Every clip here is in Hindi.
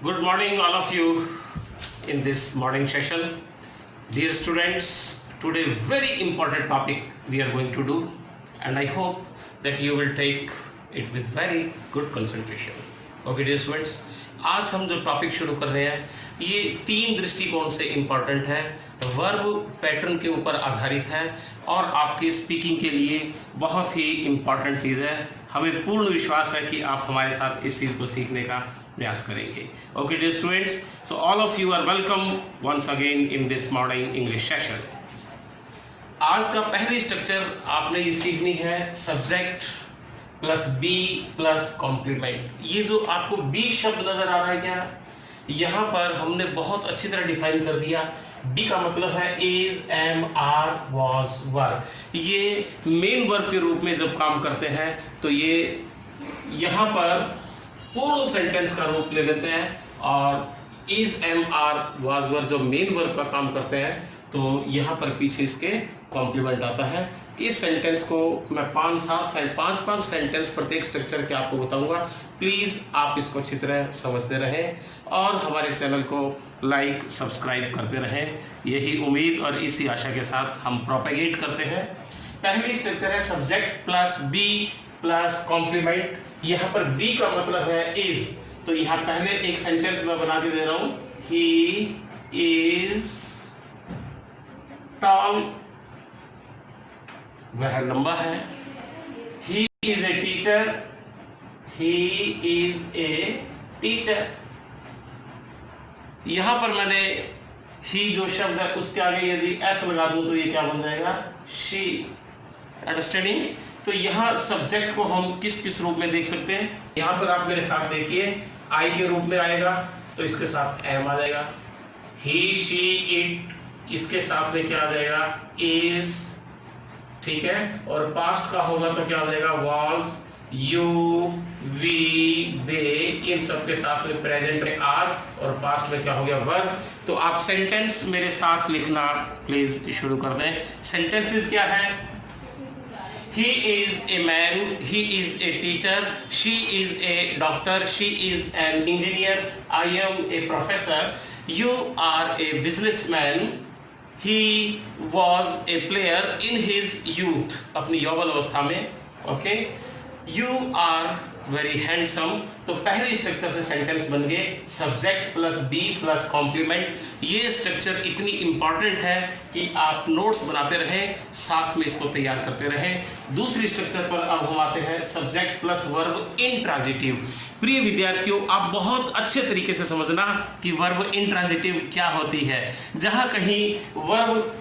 Good morning, all of you, in this morning session. Dear students, today very important topic we are going to do, and I hope that you will take it with very good concentration. Okay, dear students, आज हम जो टॉपिक शुरू कर रहे हैं ये तीन दृष्टिकोण से इम्पॉर्टेंट है, वर्ब पैटर्न के ऊपर आधारित है और आपके स्पीकिंग के लिए बहुत ही इम्पॉर्टेंट चीज़ है। हमें पूर्ण विश्वास है कि आप हमारे साथ इस चीज़ को सीखने का प्रयास करेंगे। Okay dear students, so all of you are welcome once again in this morning English session. आज का पहली स्ट्रक्चर आपने ये सीखनी है subject plus be plus complement. ये जो आपको बी शब्द नजर आ रहा है क्या, यहाँ पर हमने बहुत अच्छी तरह डिफाइन कर दिया। बी का मतलब है इज, एम, आर, वॉज, वर। ये मेन वर्ब के रूप में जब काम करते हैं तो ये यहाँ पर पूर्ण सेंटेंस का रूप ले लेते हैं, और इज, एम, आर, वॉज, वर जो मेन वर्ब का काम करते हैं तो यहाँ पर पीछे इसके कॉम्प्लीमेंट आता है। इस सेंटेंस को मैं पाँच सेंटेंस प्रत्येक स्ट्रक्चर के आपको बताऊंगा। प्लीज़ आप इसको अच्छी तरह समझते रहें और हमारे चैनल को लाइक सब्सक्राइब करते रहें। यही उम्मीद और इसी आशा के साथ हम प्रोपेगेट करते हैं। पहली स्ट्रक्चर है subject plus be plus complement. यहाँ पर बी का मतलब है इज, तो यहाँ पहले एक सेंटेंस मैं बना के दे रहा हूँ। ही इज टॉल, वह लंबा है। He is a teacher, he is a teacher. यहां पर मैंने ही जो शब्द है उसके आगे यदि एस लगा दूं तो ये क्या बन जाएगा, शी। अंडरस्टैंडिंग। तो यहाँ सब्जेक्ट को हम किस किस रूप में देख सकते हैं, यहाँ पर आप मेरे साथ देखिए। आई के रूप में आएगा तो इसके साथ एम आ जाएगा। ही, शी, इट, इसके साथ में क्या आ जाएगा, इज, ठीक है। और पास्ट का होगा तो क्या हो जाएगा, वॉज, यू, वी, दे। इन सब के साथ में प्रेजेंट में आर और पास्ट में क्या हो गया, वर। तो आप सेंटेंस मेरे साथ लिखना प्लीज शुरू कर दें। सेंटेंसेस क्या है, he is a man, he is a teacher, she is a doctor, she is an engineer, I am a professor, you are a businessman, he was a player in his youth, अपनी यौवन अवस्था में। Okay, you are very handsome। तो पहले स्ट्रक्चर से सेंटेंस बन गए subject plus be plus complement. ये स्ट्रक्चर इतनी इंपॉर्टेंट है कि आप नोट्स बनाते रहें, साथ में इसको तैयार करते रहें। दूसरी स्ट्रक्चर पर अब हम आते हैं सब्जेक्ट प्लस वर्ब इंट्रांजिटिव। प्रिय विद्यार्थियों, आप बहुत अच्छे तरीके से समझना कि वर्ब इंट्रांजिटिव क्या होती है। जहां कहीं वर्ब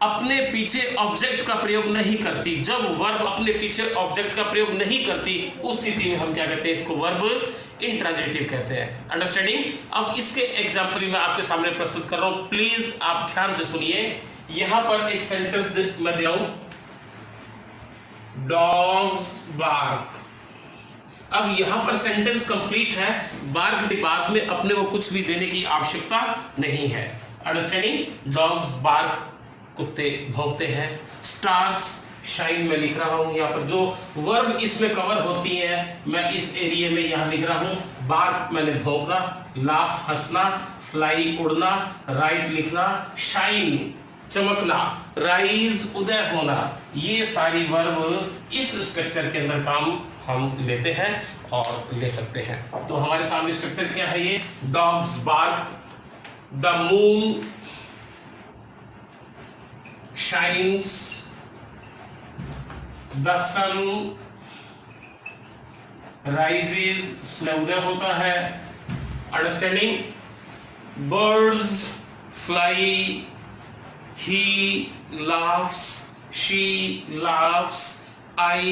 अपने पीछे ऑब्जेक्ट का प्रयोग नहीं करती, जब वर्ब अपने पीछे ऑब्जेक्ट का प्रयोग नहीं करती उस स्थिति में हम क्या कहते हैं, इसको वर्ब इंट्रांजिटिव कहते हैं। अंडरस्टैंडिंग। अब इसके एग्जांपल मैं आपके सामने प्रस्तुत कर रहा हूं, प्लीज आप ध्यान से सुनिए। यहां पर एक सेंटेंस मैं दे रहा हूं, डॉग्स बार्क। अब यहां पर सेंटेंस कंप्लीट है, बार्क के बाद में अपने को कुछ भी देने की आवश्यकता नहीं है। अंडरस्टैंडिंग। डॉग्स बार्क, कुत्ते भौंकते हैं। स्टार्स शाइन में लिख रहा हूं, यहाँ पर जो वर्ब इसमें कवर होती है मैं इस एरिया में यहाँ लिख रहा हूं। बार्क मैंने भौंकना, लाफ हंसना, फ्लाई उड़ना, राइट लिखना, शाइन चमकना, राइज उदय होना। ये सारी वर्ब इस स्ट्रक्चर के अंदर काम हम लेते हैं और ले सकते हैं। तो हमारे सामने स्ट्रक्चर क्या है, ये dogs bark, the moon shines, the sun rises, सूर्योदय होता है। Understanding? Birds fly, he laughs, she laughs, I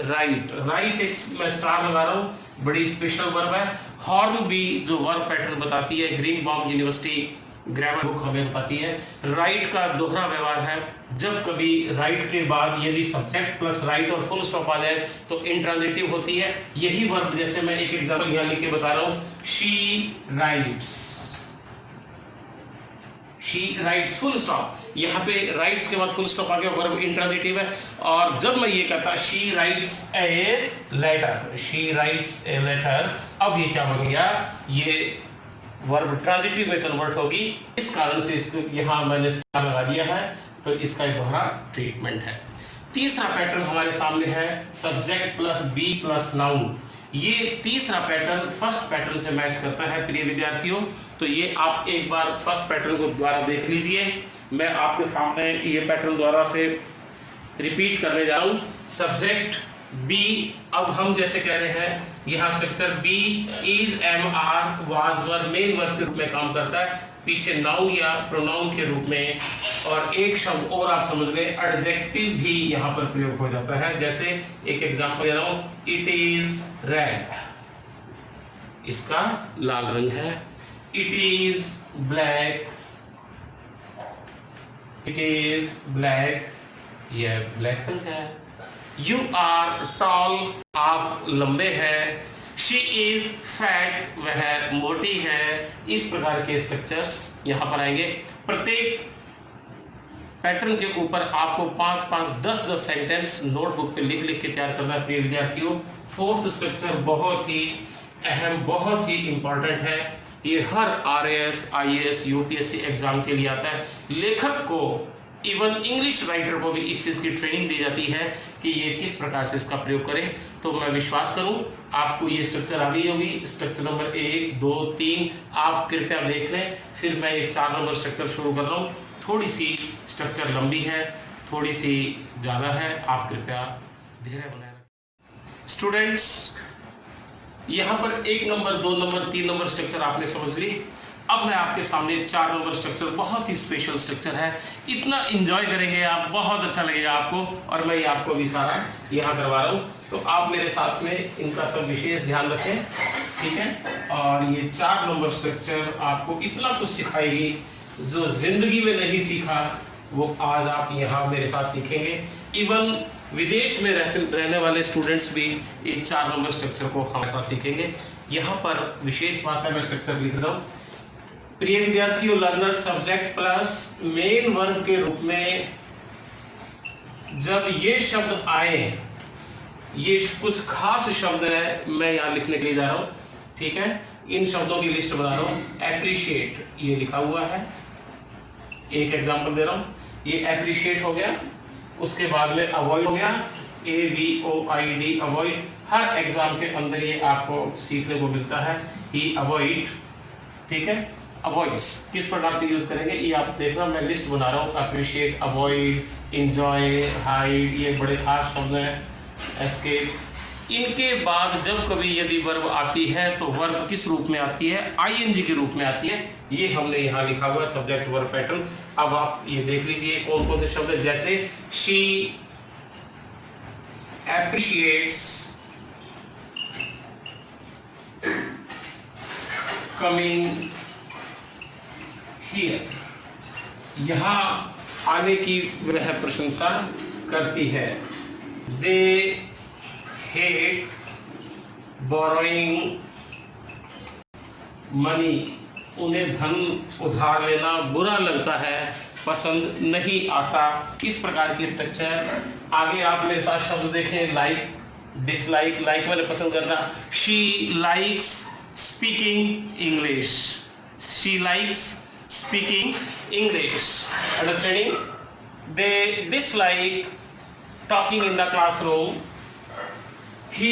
write। write एक मैं स्टार लगा रहा हूँ, बड़ी स्पेशल वर्ब है। हॉर्न भी जो वर्ब पैटर्न बताती है, ग्रीनबॉम यूनिवर्सिटी ग्रामर बुक हमें बताती है। राइट का दोहरा व्यवहार है, जब कभी राइट के बाद यदि सब्जेक्ट प्लस राइट और फुल स्टॉप आ जाए तो इंट्रांजिटिव होती है। यही वर्ब जैसे मैं एक एग्जांपल यहाँ लिख के बता रहा हूँ, she writes, she writes full stop. यहाँ पे राइट्स के बाद फुल स्टॉप आ गया, वर्ब इंट्रांजिटिव है। और जब मैं ये कहता she writes a letter, she writes a letter, अब ये क्या बन गया, ये वर्ब ट्रांजिटिव में कन्वर्ट होगी। इस कारण से इसको यहाँ मैंने स्टार लगा दिया है, तो इसका एक दोहरा ट्रीटमेंट है। तीसरा पैटर्न हमारे सामने है subject plus be plus noun. ये तीसरा पैटर्न फर्स्ट पैटर्न से मैच करता है प्रिय विद्यार्थियों। तो ये आप एक बार फर्स्ट पैटर्न को दोबारा देख लीजिए। मैं आपके सामने ये पैटर्न दोबारा से रिपीट करने जा रहा हूँ। सब्जेक्ट बी, अब हम जैसे कह रहे हैं यहाँ structure be is am are was were main verb के रूप में काम करता है, पीछे नाउन या प्रोनाउन के रूप में। और एक शब्द और आप समझ लें, एडजेक्टिव भी यहाँ पर प्रयोग हो जाता है। जैसे एक एग्जांपल दे रहा हूँ, इट इज रेड, इसका लाल रंग है। It is black, it is black, यह ब्लैक रंग है। यू आर टॉल, आप लंबे हैं। शी इज फैट, वह मोटी है। इस प्रकार के स्ट्रक्चर्स यहाँ पर आएंगे। प्रत्येक पैटर्न के ऊपर आपको 5-5, 10-10 सेंटेंस नोटबुक पे लिख लिख के तैयार करना है प्रिय विद्यार्थियों। फोर्थ स्ट्रक्चर बहुत ही अहम, बहुत ही इंपॉर्टेंट है। ये हर RAS, IAS, UPSC एग्जाम के लिए आता है। लेखक को, इवन इंग्लिश राइटर को भी इस चीज़ की ट्रेनिंग दी जाती है कि ये किस प्रकार से इसका प्रयोग करें। तो मैं विश्वास करूं आपको ये स्ट्रक्चर आ गई होगी। स्ट्रक्चर नंबर 1, 2, 3 आप कृपया देख लें। फिर मैं ये 4 नंबर स्ट्रक्चर शुरू कर रहा हूँ। थोड़ी सी स्ट्रक्चर लंबी है, थोड़ी सी ज़्यादा है, आप कृपया धैर्य बनाए रखें। स्टूडेंट्स, यहाँ पर 1 नंबर, 2 नंबर, 3 नंबर स्ट्रक्चर आपने समझ ली। अब मैं आपके सामने 4 नंबर स्ट्रक्चर, बहुत ही स्पेशल स्ट्रक्चर है। इतना एंजॉय करेंगे आप, बहुत अच्छा लगेगा आपको। और मैं ये आपको भी सारा यहाँ करवा रहा हूँ, तो आप मेरे साथ में इनका सब विशेष ध्यान रखें, ठीक है। और ये 4 नंबर स्ट्रक्चर आपको इतना कुछ सिखाएगी जो जिंदगी में नहीं सीखा, वो आज आप यहाँ मेरे साथ सीखेंगे। इवन विदेश में रहने वाले स्टूडेंट्स भी ये 4 नंबर स्ट्रक्चर को हमारे साथ सीखेंगे। यहाँ पर विशेष बात है, मैं स्ट्रक्चर लिख रहा हूँ। प्रिय विद्यार्थियों, learner subject plus main verb के रूप में जब ये शब्द आए, ये कुछ खास शब्द है, मैं यहाँ लिखने के लिए जा रहा हूँ, ठीक है। इन शब्दों की लिस्ट बना रहा हूँ। एप्रिशिएट, ये लिखा हुआ है। एक एग्जांपल दे रहा हूँ, ये एप्रिशिएट हो गया। उसके बाद में अवॉइड हो गया, AVOID, अवॉइड। हर एग्जाम के अंदर ये आपको सीखने को मिलता है, ही अवॉइड, ठीक है। अवॉइड्स किस प्रकार से यूज करेंगे ये आप देखना, मैं लिस्ट बना रहा हूँ। अप्रिशिएट, अवॉइड, इंजॉय, हाइड, ये बड़े खास शब्द हैं। एस्केप। इनके बाद जब कभी यदि वर्ब आती है तो वर्ब किस रूप में आती है, ING के रूप में आती है। ये हमने यहाँ लिखा हुआ है सब्जेक्ट वर्ब पैटर्न। अब आप ये देख लीजिए कौन कौन से शब्द है। जैसे शी एप्रिशिएट्स कमिंग हियर, यहाँ आने की वह प्रशंसा करती है। दे हेट बोरोइंग मनी, उन्हें धन उधार लेना बुरा लगता है, पसंद नहीं आता। इस प्रकार की स्ट्रक्चर। आगे आप मेरे साथ शब्द देखें, लाइक, डिसलाइक। लाइक मैंने पसंद करना। She likes speaking English, she likes speaking English, understanding? They dislike talking in the classroom. He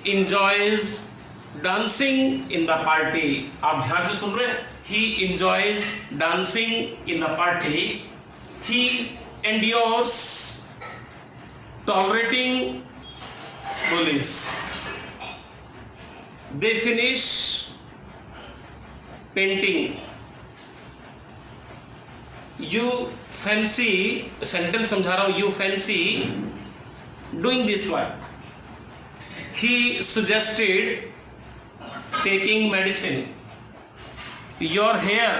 enjoys dancing in the party. आप ध्यान से सुन रहे हैं? He enjoys dancing in the party. He endures tolerating bullies. They finish painting. You fancy, sentence समझा रहा हूं, you fancy doing this work. He suggested taking medicine. Your hair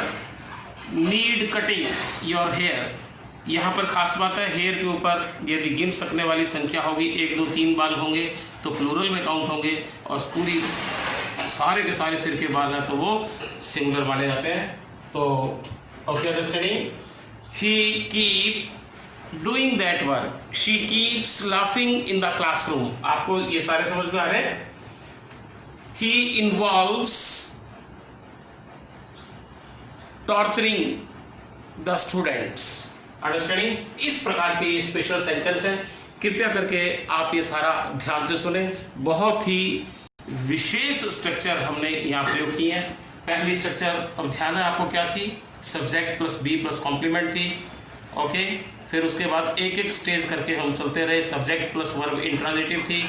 need cutting. Your hair, यहाँ पर खास बात है, हेयर के ऊपर यदि गिन सकने वाली संख्या होगी, 1, 2, 3 बाल होंगे तो प्लूरल में काउंट होंगे, और पूरी सारे के सारे सिर के बाल हैं तो वो सिंगुलर माने जाते हैं। तो okay, understanding. he keep doing that work, she keeps laughing in the classroom। आपको ये सारे समझ में आ रहे हैं? he involves torturing the students, understanding। इस प्रकार के ये स्पेशल सेंटेंस है, कृपया करके आप ये सारा ध्यान से सुने। बहुत ही विशेष स्ट्रक्चर हमने यहाँ प्रयोग किए हैं। पहली स्ट्रक्चर और ध्यान है आपको क्या थी, subject plus be plus complement थी, ओके। फिर उसके बाद एक एक स्टेज करके हम चलते रहे, सब्जेक्ट प्लस वर्ब इंट्रांजिटिव थी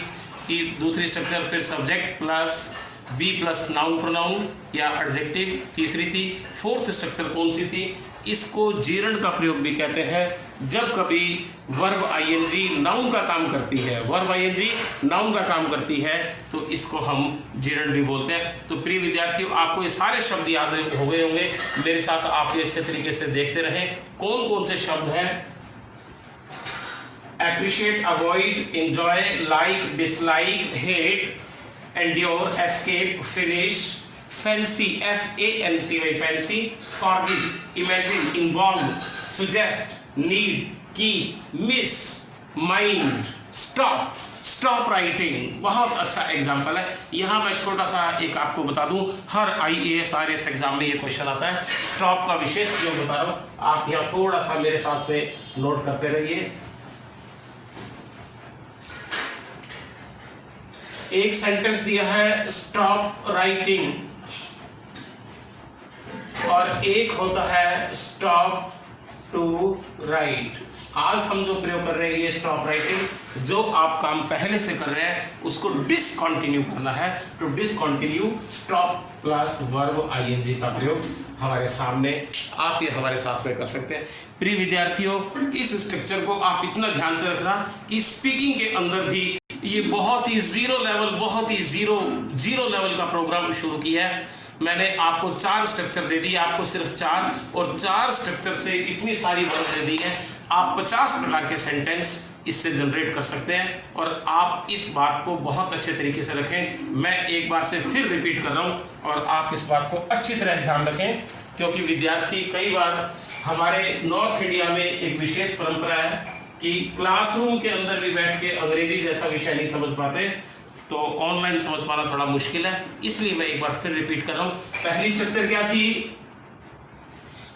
कि दूसरी स्ट्रक्चर, फिर subject plus be plus noun pronoun या एडजेक्टिव तीसरी थी। फोर्थ स्ट्रक्चर कौन सी थी, इसको जीरण का प्रयोग भी कहते हैं। जब कभी वर्ब आईएनजी नाउन का काम करती है, वर्ब आईएनजी नाउन का काम करती है तो इसको हम जीरण भी बोलते हैं। तो प्रिय विद्यार्थियों, आपको ये सारे शब्द याद हो गए होंगे, मेरे साथ आप ये अच्छे तरीके से देखते रहें। कौन कौन से शब्द हैं, appreciate, avoid, enjoy, like, dislike, hate, endure, escape, finish, fancy, fancy, fancy, forgive, imagine, involve, suggest, need, keep, miss, mind, stop writing। बहुत अच्छा एग्जाम्पल है। यहाँ मैं छोटा सा एक आपको बता दूं, हर IAS RS एग्जाम में ये क्वेश्चन आता है। स्टॉप का विशेष प्रयोग बता रहा हूँ, आप यहाँ थोड़ा सा मेरे साथ में नोट करते रहिए। एक सेंटेंस दिया है स्टॉप राइटिंग और एक होता है स्टॉप टू राइट। आज हम जो प्रयोग कर रहे हैं ये स्टॉप राइटिंग, जो आप काम पहले से कर रहे हैं उसको डिसकंटिन्यू करना है। तो discontinue stop plus verb ING का प्रयोग हमारे सामने, आप ये हमारे साथ में कर सकते हैं। प्रिय विद्यार्थियों, इस स्ट्रक्चर को आप इतना ध्यान से रखना कि स्पीकिंग के अंदर भी ये बहुत ही जीरो लेवल का प्रोग्राम शुरू किया है। मैंने आपको 4 स्ट्रक्चर दे दी, आपको सिर्फ 4, और 4 स्ट्रक्चर से इतनी सारी वर्ब दे दी है। आप 50 प्रकार के सेंटेंस इससे जनरेट कर सकते हैं। और आप इस बात को बहुत अच्छे तरीके से रखें। मैं एक बार से फिर रिपीट कर रहा हूं और आप इस बात को अच्छी तरह ध्यान रखें, क्योंकि विद्यार्थी कई बार, हमारे नॉर्थ इंडिया में एक विशेष परंपरा है कि क्लासरूम के अंदर भी बैठ के अंग्रेजी जैसा विषय नहीं समझ पाते, तो ऑनलाइन समझ पाना थोड़ा मुश्किल है। इसलिए मैं एक बार फिर रिपीट कर रहा हूं। पहली स्ट्रक्चर क्या थी,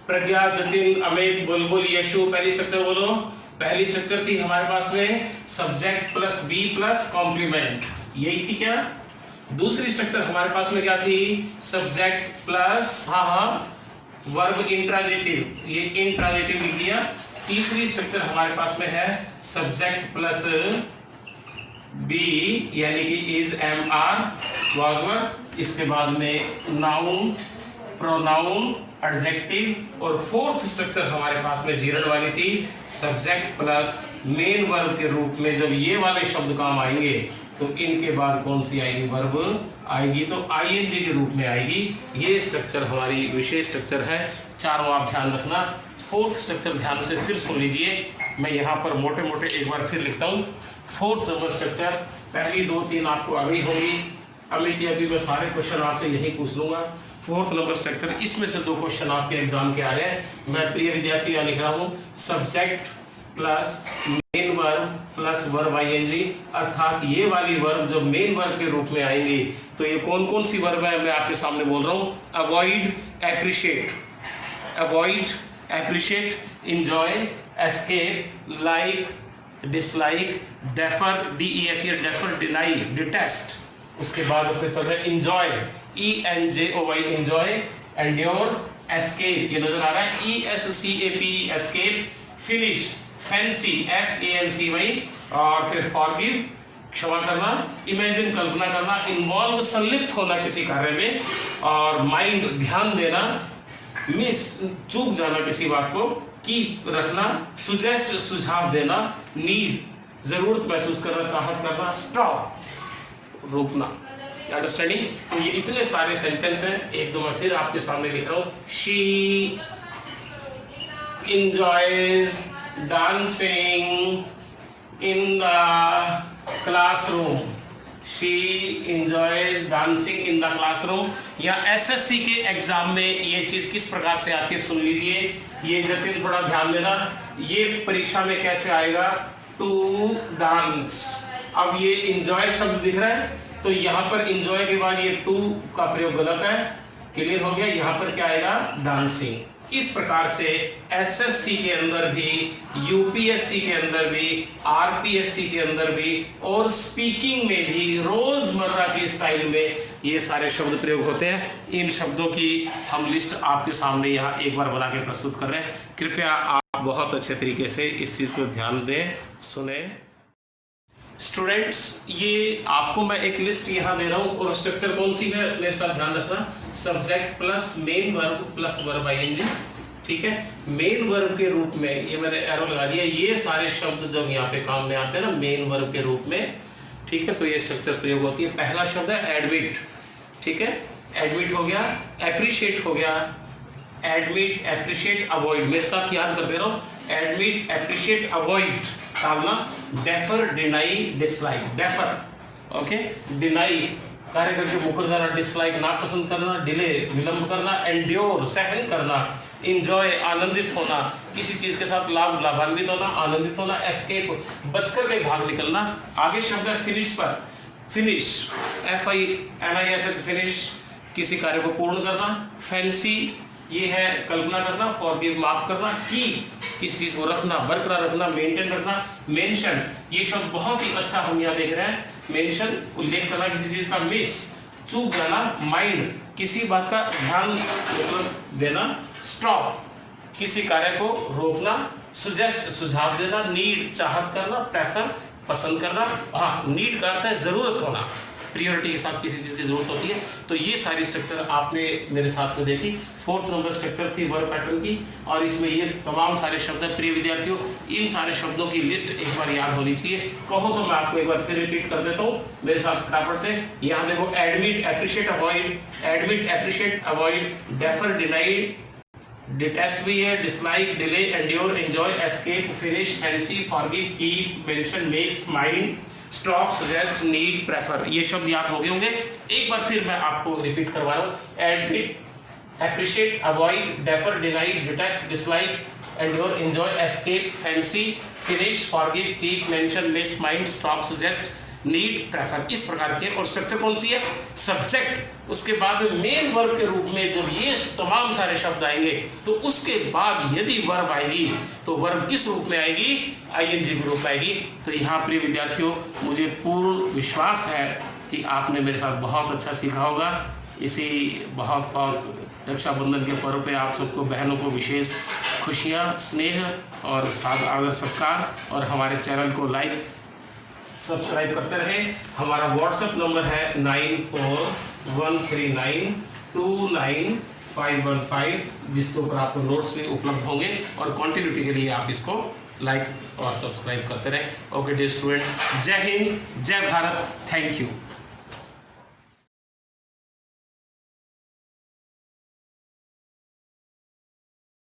प्रज्ञा, जतिन, अमित, बुलबुल, यशु। पहली स्ट्रक्चर बोलो। पहली स्ट्रक्चर थी हमारे पास में subject plus be plus complement, यही थी क्या। दूसरी स्ट्रक्चर हमारे पास में क्या थी, सब्जेक्ट प्लस वर्ब इंट्रांजिटिव, ये इंट्रांजिटिव लिख दिया। तीसरी स्ट्रक्चर हमारे पास में है सब्जेक्ट प्लस बी, यानी कि इज, एम, आर, वाज, वर। इसके बाद में नाउन, प्रोनाउन, एडजेक्टिव। और फोर्थ स्ट्रक्चर हमारे पास में जीरल वाली थी, सब्जेक्ट प्लस मेन वर्ब के रूप में। जब ये वाले शब्द काम आएंगे तो इनके बाद कौन सी आएगी, वर्ब आएगी, तो आईएनजी के रूप में आएगी। ये स्ट्रक्चर हमारी विशेष स्ट्रक्चर है। चारों आप ध्यान रखना। फोर्थ स्ट्रक्चर ध्यान से फिर सुन लीजिए, मैं यहाँ पर मोटे मोटे एक बार फिर लिखता हूँ। फोर्थ नंबर स्ट्रक्चर, पहली 2-3 आपको आ गई होगी। अमित, अभी मैं सारे क्वेश्चन आपसे यही पूछ लूंगा। फोर्थ नंबर स्ट्रक्चर, इसमें से 2 क्वेश्चन आपके एग्जाम के आ रहे हैं। मैं प्रिय विद्यार्थी यहाँ लिख रहा हूँ subject plus main verb plus verb ING, अर्थात ये वाली वर्ब जो मेन वर्ब के रूप में आएंगी। तो ये कौन कौन सी वर्ब है मैं आपके सामने बोल रहा हूँ। Avoid, appreciate, avoid, appreciate, enjoy, escape, like, dislike, defer, DEFER, defer, deny, detest. उसके बाद अपने चल रहे enjoy, ENJOY, enjoy, endure, escape, ये नजर आ रहा है, ESCAPE, escape, finish, fancy, FANCY, और फिर फॉरगिव, क्षमा करना, इमेजिन, कल्पना करना, इन्वॉल्व, संलिप्त होना किसी कार्य में, और माइंड, ध्यान देना, मिस, चूक जाना किसी बात को, कीप, रखना, सुजेस्ट, सुझाव देना, नीड, जरूरत महसूस करना, चाहत करना, स्टॉप, रोकना। अंडरस्टैंडिंग। तो ये इतने सारे सेंटेंस हैं, एक दो मैं फिर आपके सामने लिख रहा हूं। She enjoys dancing in the classroom, she enjoys dancing in the classroom. या एसएससी के एग्जाम में ये चीज किस प्रकार से आती है सुन लीजिए। ये जतिन थोड़ा ध्यान देना, ये परीक्षा में कैसे आएगा, टू डांस। अब ये इंजॉय शब्द दिख रहा है, तो यहाँ पर इंजॉय के बाद ये टू का प्रयोग गलत है, क्लियर हो गया। यहाँ पर क्या आएगा, डांसिंग। इस प्रकार से एसएससी के अंदर भी, यूपीएससी के अंदर भी, आरपीएससी के अंदर भी और स्पीकिंग में भी रोजमर्रा की स्टाइल में ये सारे शब्द प्रयोग होते हैं। इन शब्दों की हम लिस्ट आपके सामने यहाँ एक बार बना के प्रस्तुत कर रहे हैं। कृपया आप बहुत अच्छे तरीके से इस चीज को ध्यान दें, सुने। स्टूडेंट्स, ये आपको मैं एक लिस्ट यहाँ दे रहा हूँ और स्ट्रक्चर कौन सी है मेरे साथ ध्यान रखना, subject plus main verb plus verb ING. ठीक है, मेन वर्ब के रूप में ये मैंने एरो लगा दिया, ये सारे शब्द जो यहाँ पे काम में आते हैं ना मेन वर्ब के रूप में। ठीक है, तो ये स्ट्रक्चर प्रयोग होती है। पहला शब्द है एडमिट। ठीक है, एडमिट हो गया, एप्रिशिएट हो गया, एडमिट, एप्रिशिएट, अवॉइड। मेरे साथ याद करते रहो, एडमिट, एप्रिशिएट, अवॉइड डालना। Defer, deny, dislike. Defer, okay, deny कार्य करके मुकर जाना, डिसलाइक नापसंद करना, डिले विलंब करना, एंड्योर सहन करना, इंजॉय आनंदित होना, किसी चीज के साथ लाभान्वित होना, आनंदित होना, एस्केप बचकर के भाग निकलना। आगे शब्द है फिनिश पर, फिनिश, FINISH, फिनिश, किसी कार्य को पूर्ण करना। फैंसी, ये है कल्पना करना। फॉरगिव, माफ करना। कीप, किसी चीज को रखना, बरकरार रखना, मेंटेन रखना। मेंशन, ये शब्द बहुत ही अच्छा हम यहाँ देख रहे हैं, मेंशन उल्लेख करना किसी चीज का। मिस, चूक जाना। माइंड, किसी बात का ध्यान मतलब देना। स्टॉप, किसी कार्य को रोकना। सुजेस्ट, सुझाव देना। नीड, चाहत करना। प्रेफर, पसंद करना। हाँ, नीड का अर्थ है जरूरत होना, प्रियोरिटी के साथ किसी चीज की जरूरत होती है। तो ये सारी स्ट्रक्चर आपने मेरे साथ में देखी। 4th नंबर स्ट्रक्चर थी वर्ब पैटर्न की, और इसमें ये तमाम सारे शब्द है। प्रिय विद्यार्थियों, इन सारे शब्दों की लिस्ट एक बार याद होनी चाहिए। कहो तो मैं आपको एक बार फिर रिपीट कर देता हूँ मेरे साथ फटाफट से। यहाँ देखो, admit, appreciate, avoid. Admit, appreciate, avoid. Defer, deny, detest भी है, dislike, delay, endure, enjoy, escape, finish, fancy, forgive, keep, mention, miss, mind, stop, suggest, need, prefer. ये शब्द याद हो गए होंगे। एक बार फिर मैं आपको रिपीट करवा रहा हूँ। Admit, appreciate, avoid, defer, deny, detest, dislike, endure, enjoy, escape, fancy, finish, forgive, keep, mention, miss, mind, stop, suggest, need, prefer. इस प्रकार के। और स्ट्रक्चर कौन सी है, सब्जेक्ट, उसके बाद मेन वर्ब के रूप में जब ये तमाम सारे शब्द आएंगे, तो उसके बाद यदि वर्ब आएगी तो वर्ब किस रूप में आएगी, ING के रूप में आएगी। तो यहाँ प्रिय विद्यार्थियों, मुझे पूर्ण विश्वास है कि आपने मेरे साथ बहुत अच्छा सीखा होगा। इसी बहुत बहुत रक्षाबंधन के पर्व पे आप सबको, बहनों को विशेष खुशियाँ, स्नेह और आदर सत्कार। और हमारे चैनल को लाइक सब्सक्राइब करते रहे। हमारा व्हाट्सएप नंबर है 9413929515, जिसके ऊपर आपको नोट्स भी उपलब्ध होंगे, और कंटिन्यूटी के लिए आप इसको लाइक और सब्सक्राइब करते रहे। ओके डियर स्टूडेंट्स, जय हिंद, जय भारत, थैंक यू।